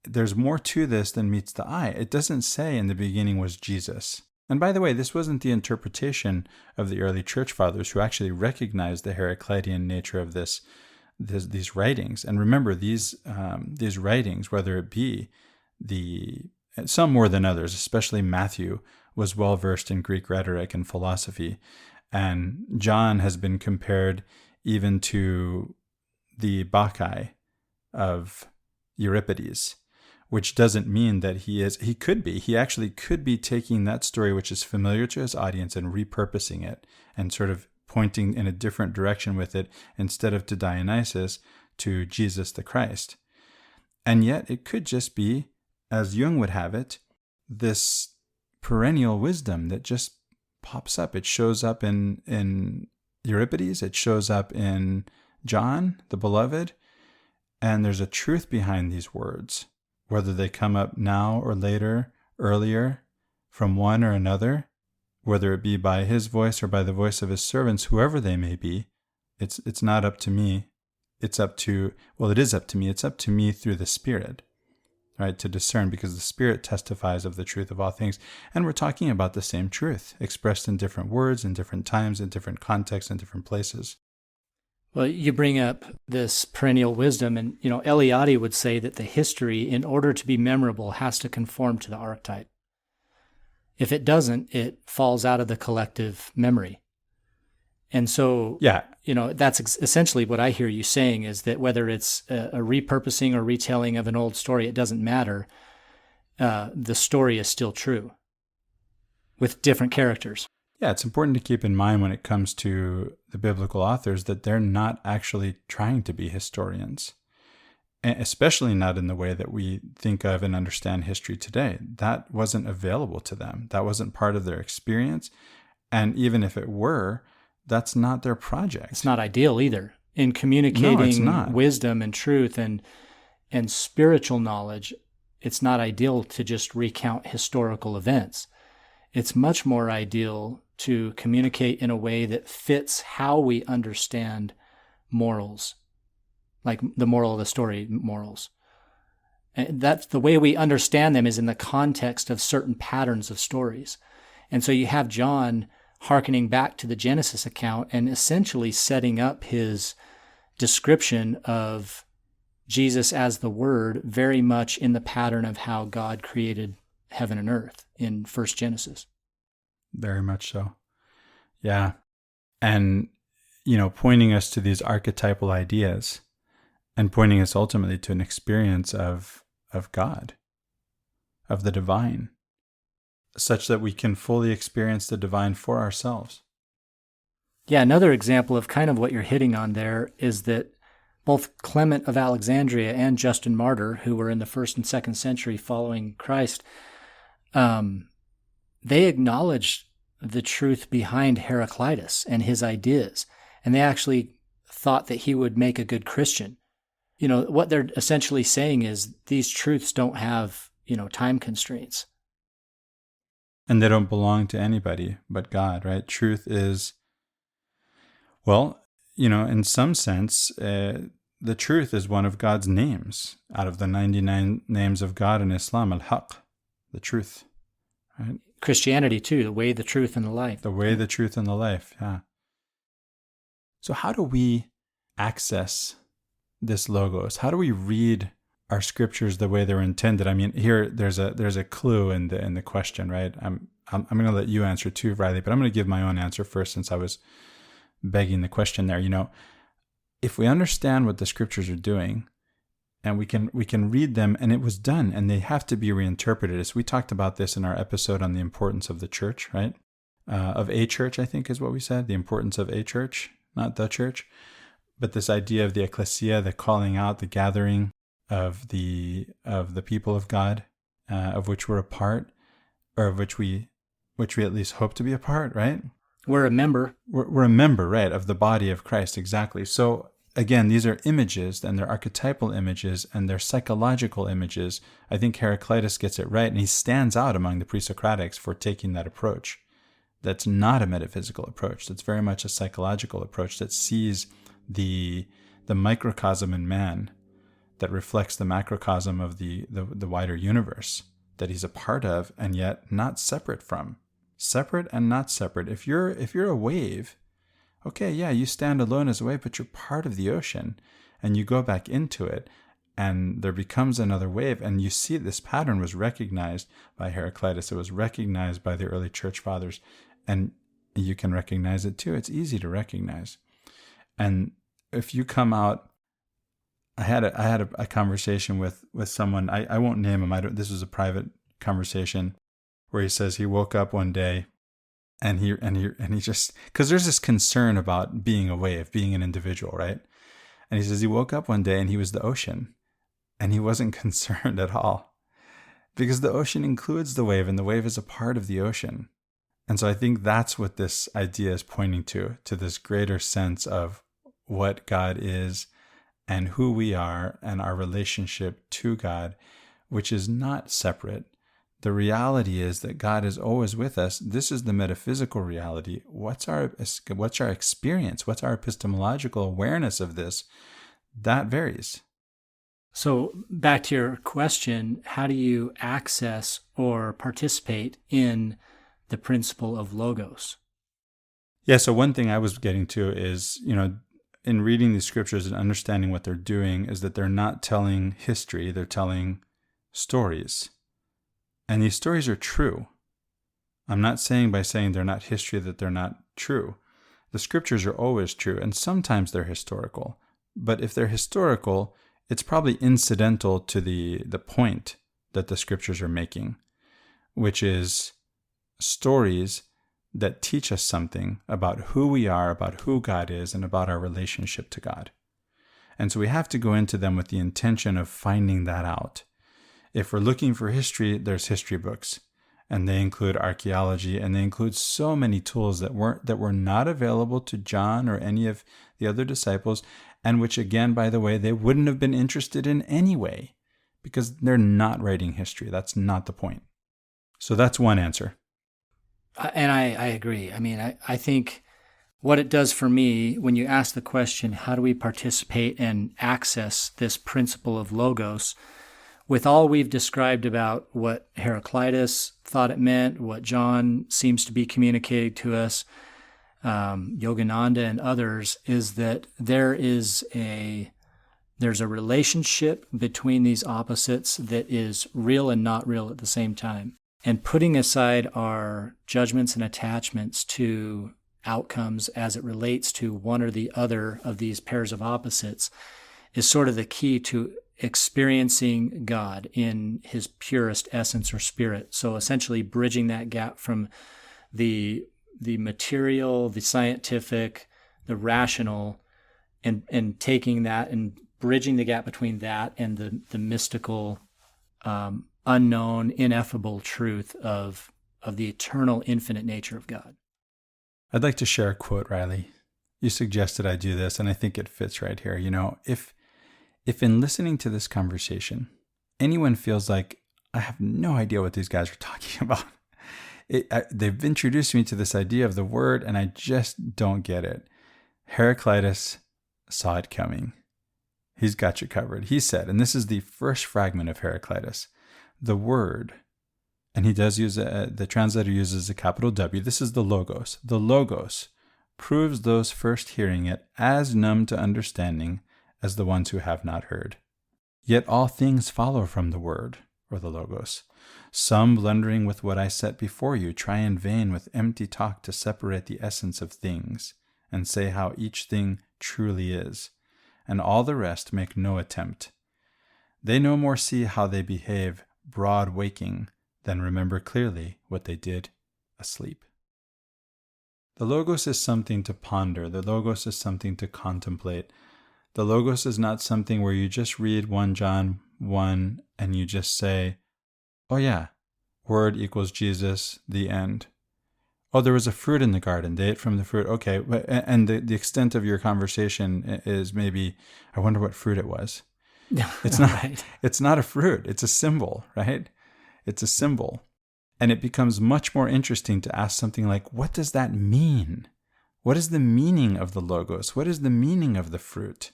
There's more to this than meets the eye. It doesn't say in the beginning was Jesus. And by the way, this wasn't the interpretation of the early church fathers, who actually recognized the Heraclitean nature of these writings. And remember, these writings, whether it be some more than others, especially Matthew, was well versed in Greek rhetoric and philosophy, and John has been compared even to the Bacchae of Euripides, which doesn't mean that he actually could be taking that story, which is familiar to his audience, and repurposing it and sort of pointing in a different direction with it, instead of to Dionysus, to Jesus the Christ. And yet it could just be, as Jung would have it, this perennial wisdom that just pops up. It shows up in Euripides, it shows up in John, the beloved, and there's a truth behind these words, whether they come up now or later, earlier, from one or another, whether it be by his voice or by the voice of his servants, whoever they may be. It's not up to me. It is up to me. It's up to me through the Spirit, right, to discern, because the Spirit testifies of the truth of all things. And we're talking about the same truth, expressed in different words, in different times, in different contexts, in different places. Well, you bring up this perennial wisdom, and Eliade would say that the history, in order to be memorable, has to conform to the archetype. If it doesn't, it falls out of the collective memory. And so, that's essentially what I hear you saying, is that whether it's a repurposing or retelling of an old story, it doesn't matter. The story is still true with different characters. Yeah, it's important to keep in mind when it comes to the biblical authors that they're not actually trying to be historians, especially not in the way that we think of and understand history today. That wasn't available to them. That wasn't part of their experience. And even if it were, that's not their project. It's not ideal either. In communicating wisdom and truth and spiritual knowledge, it's not ideal to just recount historical events. It's much more ideal to communicate in a way that fits how we understand morals, like the moral of the story, morals. And that's the way we understand them, is in the context of certain patterns of stories. And so you have John hearkening back to the Genesis account and essentially setting up his description of Jesus as the Word very much in the pattern of how God created heaven and earth in first Genesis. Very much so. Yeah. And, pointing us to these archetypal ideas and pointing us ultimately to an experience of God, of the divine, such that we can fully experience the divine for ourselves. Yeah, another example of kind of what you're hitting on there is that both Clement of Alexandria and Justin Martyr, who were in the 1st and 2nd century following Christ, they acknowledged the truth behind Heraclitus and his ideas, and they actually thought that he would make a good Christian. What they're essentially saying is these truths don't have, time constraints. And they don't belong to anybody but God, right? Truth is, in some sense, the truth is one of God's names. Out of the 99 names of God in Islam, al-Haq, the truth, right? Christianity too, the way, the truth, and the life. The way, the truth, and the life, yeah. So how do we access this logos? How do we read our scriptures the way they're intended? I mean, here there's a clue in the question, right? I'm going to let you answer too, Riley, but I'm going to give my own answer first, since I was begging the question there. If we understand what the scriptures are doing, and we can read them, and it was done, and they have to be reinterpreted. As we talked about this in our episode on the importance of the church, right? Of a church, I think is what we said, the importance of a church, not the church. But this idea of the ecclesia, the calling out, the gathering of the people of God, of which we're a part, or of which we at least hope to be a part, right? We're a member. We're a member, right, of the body of Christ, exactly. So again, these are images, and they're archetypal images, and they're psychological images. I think Heraclitus gets it right, and he stands out among the Presocratics for taking that approach. That's not a metaphysical approach. That's very much a psychological approach that sees the microcosm in man that reflects the macrocosm of the wider universe that he's a part of, and yet not separate from. Separate and not separate. If you're a wave, okay, yeah, you stand alone as a wave, but you're part of the ocean, and you go back into it, and there becomes another wave. And you see this pattern was recognized by Heraclitus. It was recognized by the early church fathers, and you can recognize it too. It's easy to recognize. And if you come out, I had a conversation with someone. I won't name him. This was a private conversation where he says he woke up one day, and he just, because there's this concern about being a wave, being an individual, right? And he says he woke up one day and he was the ocean, and he wasn't concerned at all, because the ocean includes the wave, and the wave is a part of the ocean. And so I think that's what this idea is pointing to this greater sense of what God is and who we are and our relationship to God, which is not separate. The reality is that God is always with us. This is the metaphysical reality. What's our experience? What's our epistemological awareness of this? That varies. So back to your question, how do you access or participate in the principle of logos? Yeah, so one thing I was getting to is, in reading these scriptures and understanding what they're doing, is that they're not telling history, they're telling stories. And these stories are true. I'm not saying by saying they're not history that they're not true. The scriptures are always true, and sometimes they're historical. But if they're historical, it's probably incidental to the point that the scriptures are making, which is stories that teach us something about who we are, about who God is, and about our relationship to God. And so we have to go into them with the intention of finding that out. If we're looking for history, there's history books, and they include archaeology, and they include so many tools that were not available to John or any of the other disciples, and which, again, by the way, they wouldn't have been interested in anyway, because they're not writing history. That's not the point. So that's one answer. And I agree. I mean, I think what it does for me, when you ask the question, how do we participate and access this principle of logos, with all we've described about what Heraclitus thought it meant, what John seems to be communicating to us, Yogananda and others, is that there's a relationship between these opposites that is real and not real at the same time. And putting aside our judgments and attachments to outcomes as it relates to one or the other of these pairs of opposites is sort of the key to experiencing God in his purest essence or spirit. So essentially bridging that gap from the material, the scientific, the rational, and taking that and bridging the gap between that and the mystical, unknown, ineffable truth of the eternal, infinite nature of God. I'd like to share a quote, Riley. You suggested I do this, and I think it fits right here. If in listening to this conversation, anyone feels like I have no idea what these guys are talking about, they've introduced me to this idea of the word, and I just don't get it. Heraclitus saw it coming. He's got you covered. He said, and this is the first fragment of Heraclitus, the word, and he does use, the translator uses a capital W. This is the logos. The logos proves those first hearing it as numb to understanding as the ones who have not heard. Yet all things follow from the word, or the logos. Some, blundering with what I set before you, try in vain with empty talk to separate the essence of things, and say how each thing truly is, and all the rest make no attempt. They no more see how they behave broad waking than remember clearly what they did asleep. The Logos is something to ponder. The Logos is something to contemplate. The Logos is not something where you just read 1 John 1 and you just say, oh yeah, Word equals Jesus, the end. Oh, there was a fruit in the garden. They ate from the fruit. Okay, and the extent of your conversation is maybe, I wonder what fruit it was. It's not. Right. It's not a fruit. It's a symbol, right? It's a symbol, and it becomes much more interesting to ask something like, "What does that mean? What is the meaning of the Logos? What is the meaning of the fruit?"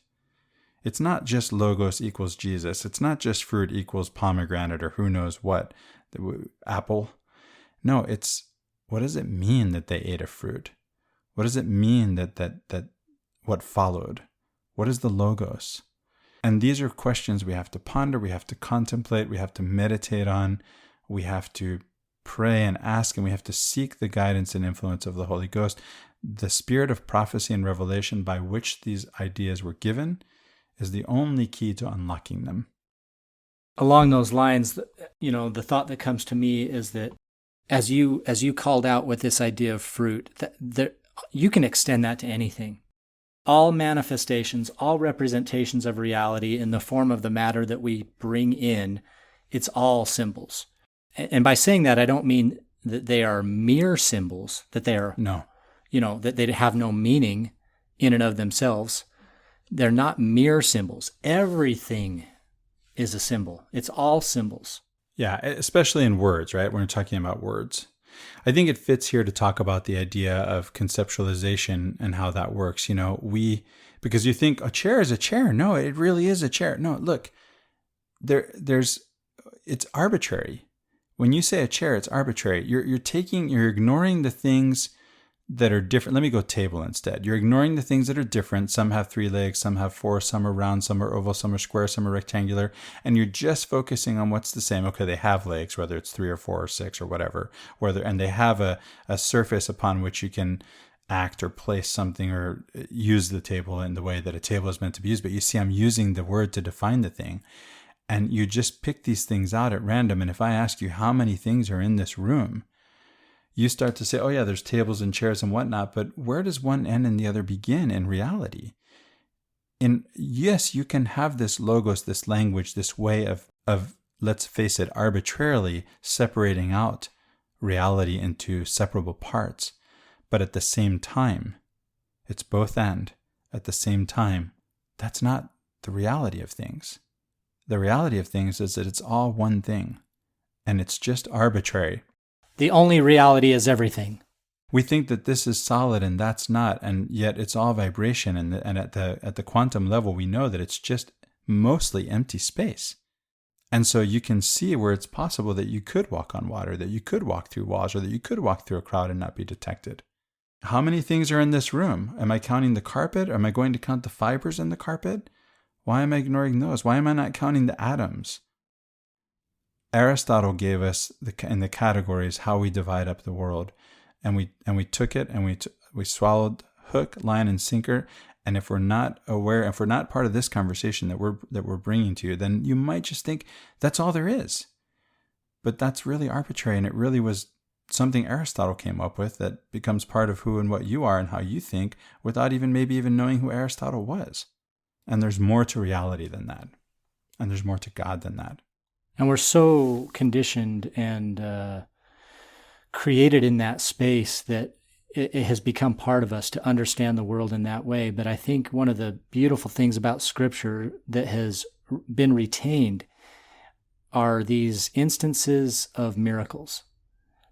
It's not just Logos equals Jesus. It's not just fruit equals pomegranate or who knows what, apple. No, it's, what does it mean that they ate a fruit? What does it mean that what followed? What is the Logos? And these are questions we have to ponder, we have to contemplate, we have to meditate on, we have to pray and ask, and we have to seek the guidance and influence of the Holy Ghost. The spirit of prophecy and revelation by which these ideas were given is the only key to unlocking them. Along those lines, the thought that comes to me is that as you called out with this idea of fruit, that you can extend that to anything. All manifestations, all representations of reality in the form of the matter that we bring in, it's all symbols. And by saying that, I don't mean that they are mere symbols, that they are, that they have no meaning in and of themselves. They're not mere symbols. Everything is a symbol. It's all symbols. Yeah, especially in words, right? When we're talking about words. I think it fits here to talk about the idea of conceptualization and how that works. Because you think a chair is a chair. No, it really is a chair. No, look, it's arbitrary. When you say a chair, it's arbitrary. You're ignoring the things that are different. Let me go table instead. You're ignoring the things that are different. Some have 3 legs, some have 4, some are round, some are oval, some are square, some are rectangular. And you're just focusing on what's the same. Okay, they have legs, whether it's 3 or 4 or 6 or whatever. And they have a surface upon which you can act or place something or use the table in the way that a table is meant to be used. But you see, I'm using the word to define the thing. And you just pick these things out at random. And if I ask you how many things are in this room, you start to say, oh yeah, there's tables and chairs and whatnot, but where does one end and the other begin in reality? Yes, you can have this Logos, this language, this way of, let's face it, arbitrarily separating out reality into separable parts. But at the same time, it's both and. At the same time, that's not the reality of things. The reality of things is that it's all one thing, and it's just arbitrary. The only reality is everything. We think that this is solid and that's not, and yet it's all vibration. And at the quantum level, we know that it's just mostly empty space. And so you can see where it's possible that you could walk on water, that you could walk through walls, or that you could walk through a crowd and not be detected. How many things are in this room? Am I counting the carpet? Am I going to count the fibers in the carpet? Why am I ignoring those? Why am I not counting the atoms? Aristotle gave us in the categories how we divide up the world, and we took it and we swallowed hook, line, and sinker. And if we're not aware, if we're not part of this conversation that we're bringing to you, then you might just think that's all there is. But that's really arbitrary, and it really was something Aristotle came up with that becomes part of who and what you are and how you think, without maybe even knowing who Aristotle was. And there's more to reality than that, and there's more to God than that. And we're so conditioned and created in that space that it has become part of us to understand the world in that way. But I think one of the beautiful things about Scripture that has been retained are these instances of miracles.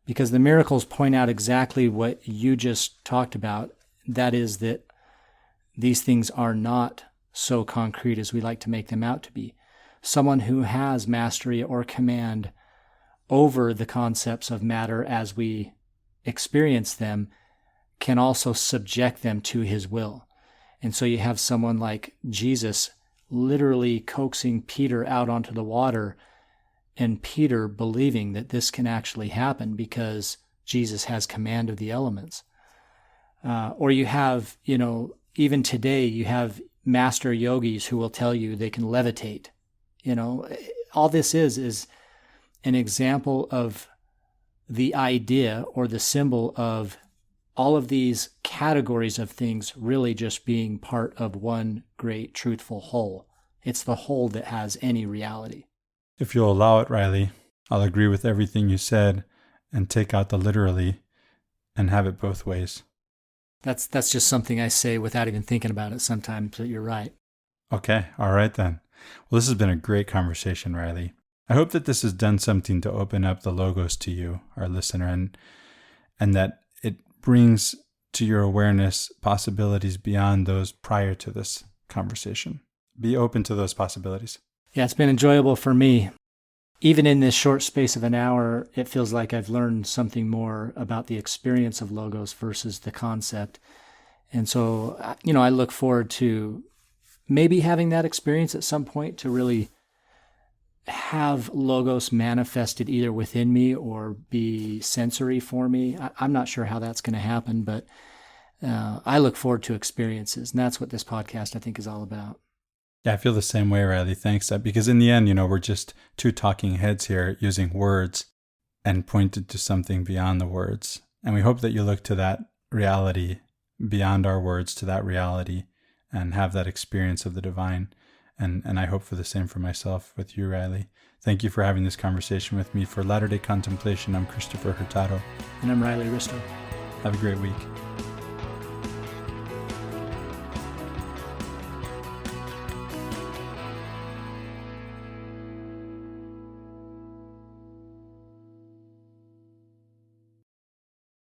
Because the miracles point out exactly what you just talked about. That is that these things are not so concrete as we like to make them out to be. Someone who has mastery or command over the concepts of matter as we experience them can also subject them to his will. And so you have someone like Jesus literally coaxing Peter out onto the water, and Peter believing that this can actually happen because Jesus has command of the elements. Or you have, even today, you have master yogis who will tell you they can levitate All this is an example of the idea or the symbol of all of these categories of things really just being part of one great truthful whole. It's the whole that has any reality. If you'll allow it, Riley, I'll agree with everything you said and take out the literally and have it both ways. That's just something I say without even thinking about it sometimes, but you're right. Okay, all right then. Well, this has been a great conversation, Riley. I hope that this has done something to open up the logos to you, our listener, and that it brings to your awareness possibilities beyond those prior to this conversation. Be open to those possibilities. Yeah, it's been enjoyable for me. Even in this short space of an hour, it feels like I've learned something more about the experience of logos versus the concept. And so, I look forward to maybe having that experience at some point to really have logos manifested either within me or be sensory for me. I'm not sure how that's going to happen, but I look forward to experiences. And that's what this podcast, I think, is all about. Yeah, I feel the same way, Riley. Thanks. Because in the end, we're just two talking heads here using words and pointed to something beyond the words. And we hope that you look to that reality beyond our words, to that reality, and have that experience of the divine. And I hope for the same for myself with you, Riley. Thank you for having this conversation with me. For Latter-day Contemplation, I'm Christopher Hurtado. And I'm Riley Risto. Have a great week.